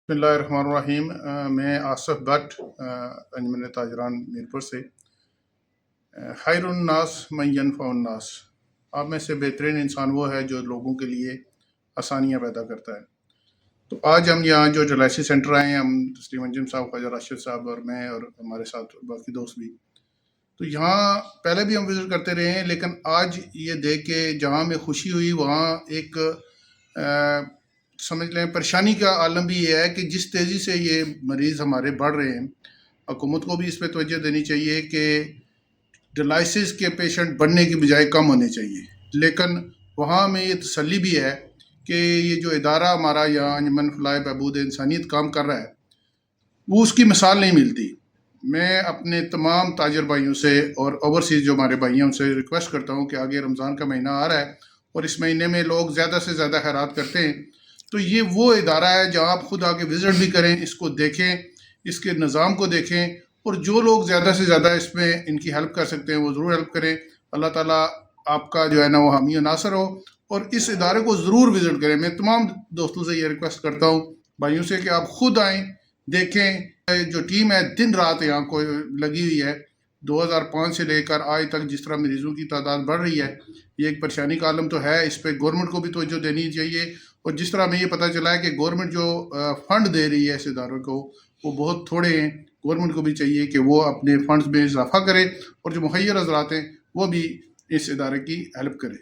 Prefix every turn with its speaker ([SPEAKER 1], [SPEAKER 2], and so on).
[SPEAKER 1] بسم اللہ الرحمن الرحیم۔ میں آصف بٹ انجمن تاجران میرپور سے۔ خیر الناس من ینفع الناس، آپ میں سے بہترین انسان وہ ہے جو لوگوں کے لیے آسانیاں پیدا کرتا ہے۔ تو آج ہم یہاں جو ڈائلسس سینٹر آئے ہیں، ہم تسلیم انجم صاحب، خواجہ راشد صاحب اور میں اور ہمارے ساتھ باقی دوست بھی، تو یہاں پہلے بھی ہم وزٹ کرتے رہے ہیں، لیکن آج یہ دیکھ کے جہاں میں خوشی ہوئی وہاں ایک سمجھ لیں پریشانی کا عالم بھی یہ ہے کہ جس تیزی سے یہ مریض ہمارے بڑھ رہے ہیں، حکومت کو بھی اس پہ توجہ دینی چاہیے کہ ڈائلسس کے پیشنٹ بڑھنے کی بجائے کم ہونے چاہیے۔ لیکن وہاں میں یہ تسلی بھی ہے کہ یہ جو ادارہ ہمارا یہاں انجمن فلاح بہبود انسانیت کام کر رہا ہے، وہ اس کی مثال نہیں ملتی۔ میں اپنے تمام تاجر بھائیوں سے اور اوورسیز جو ہمارے بھائی ہیں ان سے ریکویسٹ کرتا ہوں کہ آگے رمضان کا مہینہ آ رہا ہے اور اس مہینے میں لوگ زیادہ سے زیادہ خیرات کرتے ہیں، تو یہ وہ ادارہ ہے جہاں آپ خود آگے وزٹ بھی کریں، اس کو دیکھیں، اس کے نظام کو دیکھیں، اور جو لوگ زیادہ سے زیادہ اس میں ان کی ہیلپ کر سکتے ہیں وہ ضرور ہیلپ کریں۔ اللہ تعالیٰ آپ کا جو ہے نا وہ حامی و ناصر ہو، اور اس ادارے کو ضرور وزٹ کریں۔ میں تمام دوستوں سے یہ ریکویسٹ کرتا ہوں، بھائیوں سے، کہ آپ خود آئیں، دیکھیں۔ جو ٹیم ہے دن رات یہاں کو لگی ہوئی ہے، 2005 سے لے کر آج تک جس طرح مریضوں کی تعداد بڑھ رہی ہے، یہ ایک پریشانی کا عالم تو ہے۔ اس پہ گورنمنٹ کو بھی توجہ دینی چاہیے، اور جس طرح میں یہ پتہ چلا ہے کہ گورنمنٹ جو فنڈ دے رہی ہے اس اداروں کو وہ بہت تھوڑے ہیں۔ گورنمنٹ کو بھی چاہیے کہ وہ اپنے فنڈز میں اضافہ کرے، اور جو مخیر حضرات ہیں وہ بھی اس ادارے کی ہیلپ کرے۔